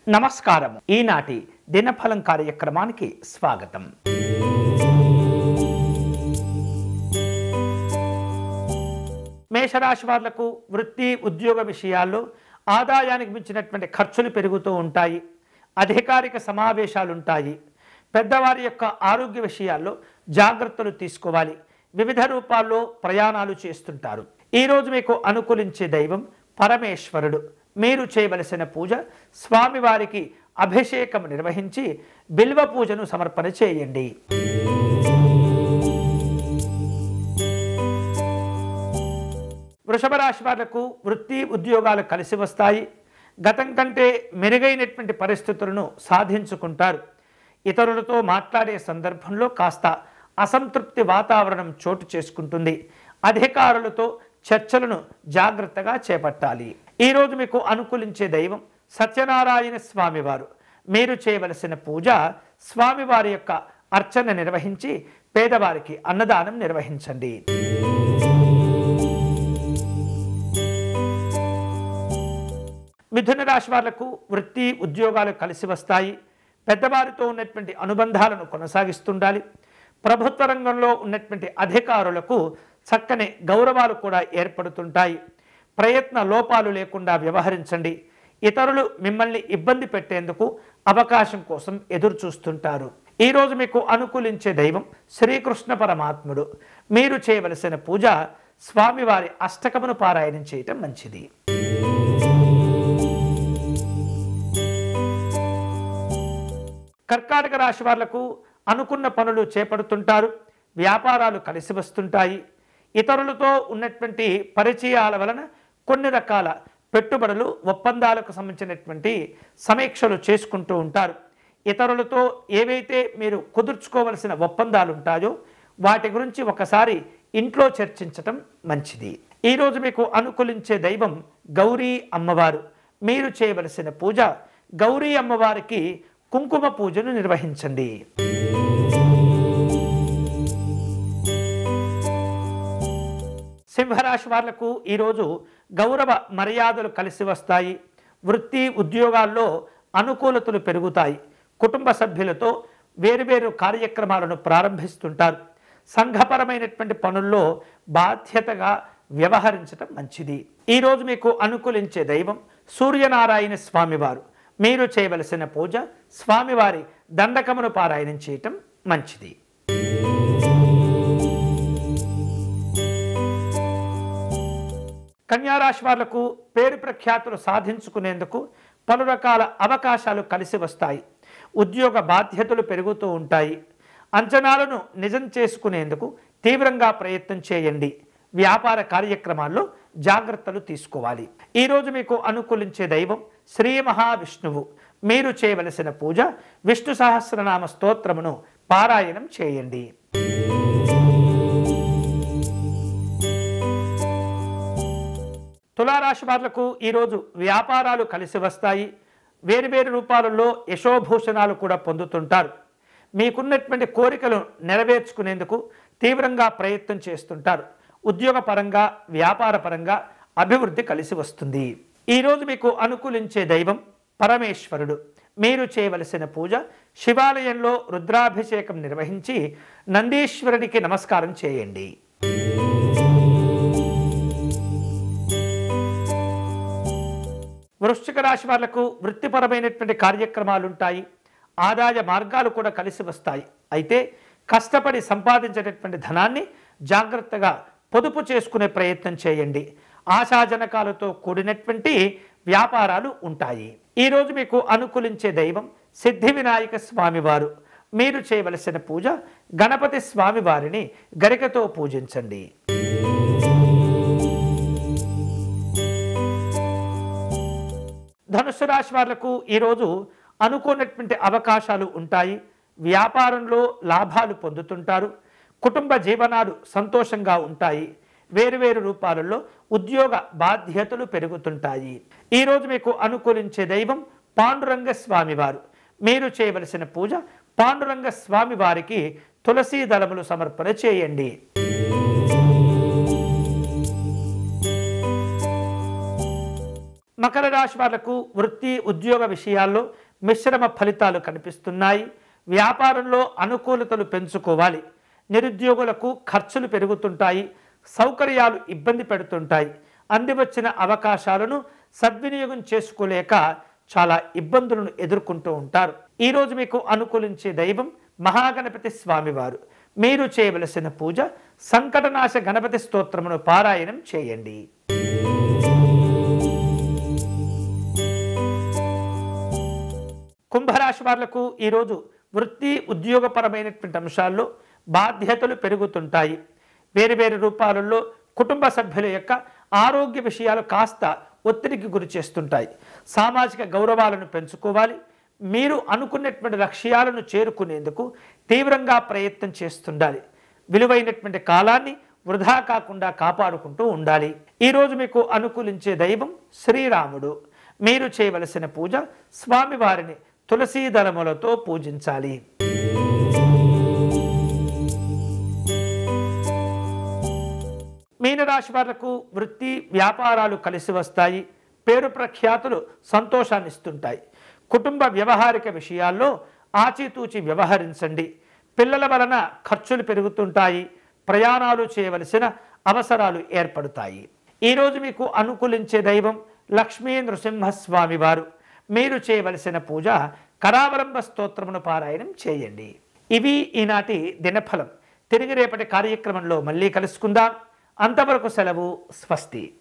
నమస్కారం. ఈనాటి దినఫలం కార్యక్రమానికి స్వాగతం. మేషరాశి వాళ్లకు వృత్తి ఉద్యోగ విషయాల్లో ఆదాయానికి మించినటువంటి ఖర్చులు పెరుగుతూ ఉంటాయి. అధికారిక సమావేశాలు ఉంటాయి. పెద్దవారి యొక్క ఆరోగ్య విషయాల్లో జాగ్రత్తలు తీసుకోవాలి. వివిధ రూపాల్లో ప్రయాణాలు చేస్తుంటారు. ఈరోజు మీకు అనుకూలించే దైవం పరమేశ్వరుడు. మీరు చేయవలసిన పూజ స్వామివారికి అభిషేకం నిర్వహించి బిల్వ పూజను సమర్పణ చేయండి. వృషభ రాశి వాళ్లకు వృత్తి ఉద్యోగాలు కలిసి వస్తాయి. గతం కంటే మెరుగైనటువంటి పరిస్థితులను సాధించుకుంటారు. ఇతరులతో మాట్లాడే సందర్భంలో కాస్త అసంతృప్తి వాతావరణం చోటు చేసుకుంటుంది. అధికారులతో చర్చలను జాగ్రత్తగా చేపట్టాలి. ఈరోజు మీకు అనుకూలించే దైవం సత్యనారాయణ స్వామివారు. మీరు చేయవలసిన పూజ స్వామివారి యొక్క అర్చన నిర్వహించి పేదవారికి అన్నదానం నిర్వహించండి. మిథున రాశి వాళ్లకు వృత్తి ఉద్యోగాలు కలిసి వస్తాయి. పెద్దవారితో ఉన్నటువంటి అనుబంధాలను కొనసాగిస్తుండాలి. ప్రభుత్వ రంగంలో ఉన్నటువంటి అధికారులకు చక్కని గౌరవాలు కూడా ఏర్పడుతుంటాయి. ప్రయత్న లోపాలు లేకుండా వ్యవహరించండి. ఇతరులు మిమ్మల్ని ఇబ్బంది పెట్టేందుకు అవకాశం కోసం ఎదురు చూస్తుంటారు. ఈరోజు మీకు అనుకూలించే దైవం శ్రీకృష్ణ పరమాత్ముడు. మీరు చేయవలసిన పూజ స్వామివారి అష్టకమును పారాయణం చేయటం మంచిది. కర్కాటక రాశి వాళ్లకు అనుకున్న పనులు చేపడుతుంటారు. వ్యాపారాలు కలిసి వస్తుంటాయి. ఇతరులతో ఉన్నటువంటి పరిచయాల వలన కొన్ని రకాల పెట్టుబడులు ఒప్పందాలకు సంబంధించినటువంటి సమీక్షలు చేసుకుంటూ ఉంటారు. ఇతరులతో ఏవైతే మీరు కుదుర్చుకోవలసిన ఒప్పందాలు ఉంటాయో వాటి గురించి ఒకసారి ఇంట్లో చర్చించటం మంచిది. ఈరోజు మీకు అనుకూలించే దైవం గౌరీ అమ్మవారు. మీరు చేయవలసిన పూజ గౌరీ అమ్మవారికి కుంకుమ పూజను నిర్వహించండి. సింహరాశి వాళ్లకు ఈరోజు గౌరవ మర్యాదలు కలిసి వస్తాయి. వృత్తి ఉద్యోగాల్లో అనుకూలతలు పెరుగుతాయి. కుటుంబ సభ్యులతో వేరువేరు కార్యక్రమాలను ప్రారంభిస్తుంటారు. సంఘపరమైనటువంటి పనుల్లో బాధ్యతగా వ్యవహరించడం మంచిది. ఈరోజు మీకు అనుకూలించే దైవం సూర్యనారాయణ స్వామివారు. మీరు చేయవలసిన పూజ స్వామివారి దండకమును పారాయణం చేయటం మంచిది. కన్యారాశి వాళ్లకు పేరు ప్రఖ్యాతులు సాధించుకునేందుకు పలు రకాల అవకాశాలు కలిసి వస్తాయి. ఉద్యోగ బాధ్యతలు పెరుగుతూ ఉంటాయి. అంచనాలను నిజం చేసుకునేందుకు తీవ్రంగా ప్రయత్నం చేయండి. వ్యాపార కార్యక్రమాల్లో జాగ్రత్తలు తీసుకోవాలి. ఈరోజు మీకు అనుకూలించే దైవం శ్రీ మహావిష్ణువు. మీరు చేయవలసిన పూజ విష్ణు సహస్రనామ స్తోత్రమును పారాయణం చేయండి. తులారాశి వాళ్లకు ఈరోజు వ్యాపారాలు కలిసి వస్తాయి. వేరువేరు రూపాలలో యశోభూషణాలు కూడా పొందుతుంటారు. మీకున్నటువంటి కోరికలు నెరవేర్చుకునేందుకు తీవ్రంగా ప్రయత్నం చేస్తుంటారు. ఉద్యోగపరంగా వ్యాపారపరంగా అభివృద్ధి కలిసి వస్తుంది. ఈరోజు మీకు అనుకూలించే దైవం పరమేశ్వరుడు. మీరు చేయవలసిన పూజ శివాలయంలో రుద్రాభిషేకం నిర్వహించి నందీశ్వరుడికి నమస్కారం చేయండి. వృశ్చిక రాశి వాళ్లకు వృత్తిపరమైనటువంటి కార్యక్రమాలు ఉంటాయి. ఆదాయ మార్గాలు కూడా కలిసి వస్తాయి. అయితే కష్టపడి సంపాదించేటటువంటి ధనాన్ని జాగ్రత్తగా పొదుపు చేసుకునే ప్రయత్నం చేయండి. ఆశాజనకాలతో కూడినటువంటి వ్యాపారాలు ఉంటాయి. ఈరోజు మీకు అనుకూలించే దైవం సిద్ధి వినాయక స్వామివారు. మీరు చేయవలసిన పూజ గణపతి స్వామివారిని గరికతో పూజించండి. ధనుస్సు రాశి వాళ్లకు ఈరోజు అనుకున్నటువంటి అవకాశాలు ఉంటాయి. వ్యాపారంలో లాభాలు పొందుతుంటారు. కుటుంబ జీవనాలు సంతోషంగా ఉంటాయి. వేరువేరు రూపాలలో ఉద్యోగ బాధ్యతలు పెరుగుతుంటాయి. ఈరోజు మీకు అనుకూలించే దైవం పాండురంగ స్వామివారు. మీరు చేయవలసిన పూజ పాండురంగ స్వామివారికి తులసీ దళములు సమర్పణ చేయండి. మకర రాశి వాళ్లకు వృత్తి ఉద్యోగ విషయాల్లో మిశ్రమ ఫలితాలు కనిపిస్తున్నాయి. వ్యాపారంలో అనుకూలతలు పెంచుకోవాలి. నిరుద్యోగులకు ఖర్చులు పెరుగుతుంటాయి. సౌకర్యాలు ఇబ్బంది పెడుతుంటాయి. అందివచ్చిన అవకాశాలను సద్వినియోగం చేసుకోలేక చాలా ఇబ్బందులను ఎదుర్కొంటూ ఉంటారు. ఈరోజు మీకు అనుకూలించే దైవం మహాగణపతి స్వామివారు. మీరు చేయవలసిన పూజ సంకటనాశ గణపతి స్తోత్రమును పారాయణం చేయండి. కుంభరాశి వాళ్లకు ఈరోజు వృత్తి ఉద్యోగపరమైనటువంటి అంశాల్లో బాధ్యతలు పెరుగుతుంటాయి. వేరు వేరు రూపాలలో కుటుంబ సభ్యుల యొక్క ఆరోగ్య విషయాలు కాస్త ఒత్తిడికి గురి చేస్తుంటాయి. సామాజిక గౌరవాలను పెంచుకోవాలి. మీరు అనుకున్నటువంటి లక్ష్యాలను చేరుకునేందుకు తీవ్రంగా ప్రయత్నం చేస్తుండాలి. విలువైనటువంటి కాలాన్ని వృధా కాకుండా కాపాడుకుంటూ ఉండాలి. ఈరోజు మీకు అనుకూలించే దైవం శ్రీరాముడు. మీరు చేయవలసిన పూజ స్వామివారిని తులసీ దళములతో పూజించాలి. మీనరాశి వాళ్లకు వృత్తి వ్యాపారాలు కలిసి వస్తాయి. పేరు ప్రఖ్యాతులు సంతోషాన్ని ఇస్తుంటాయి. కుటుంబ వ్యవహారిక విషయాల్లో ఆచితూచి వ్యవహరించండి. పిల్లల వలన ఖర్చులు పెరుగుతుంటాయి. ప్రయాణాలు చేయవలసిన అవసరాలు ఏర్పడతాయి. ఈరోజు మీకు అనుకూలించే దైవం లక్ష్మీ నృసింహస్వామి వారు. మీరు చేయవలసిన పూజ కరావలంబ స్తోత్రమును పారాయణం చేయండి. ఇవి ఈనాటి దినఫలం. తిరిగి రేపటి కార్యక్రమంలో మళ్ళీ కలుసుకుందాం. అంతవరకు సెలవు. స్వస్తి.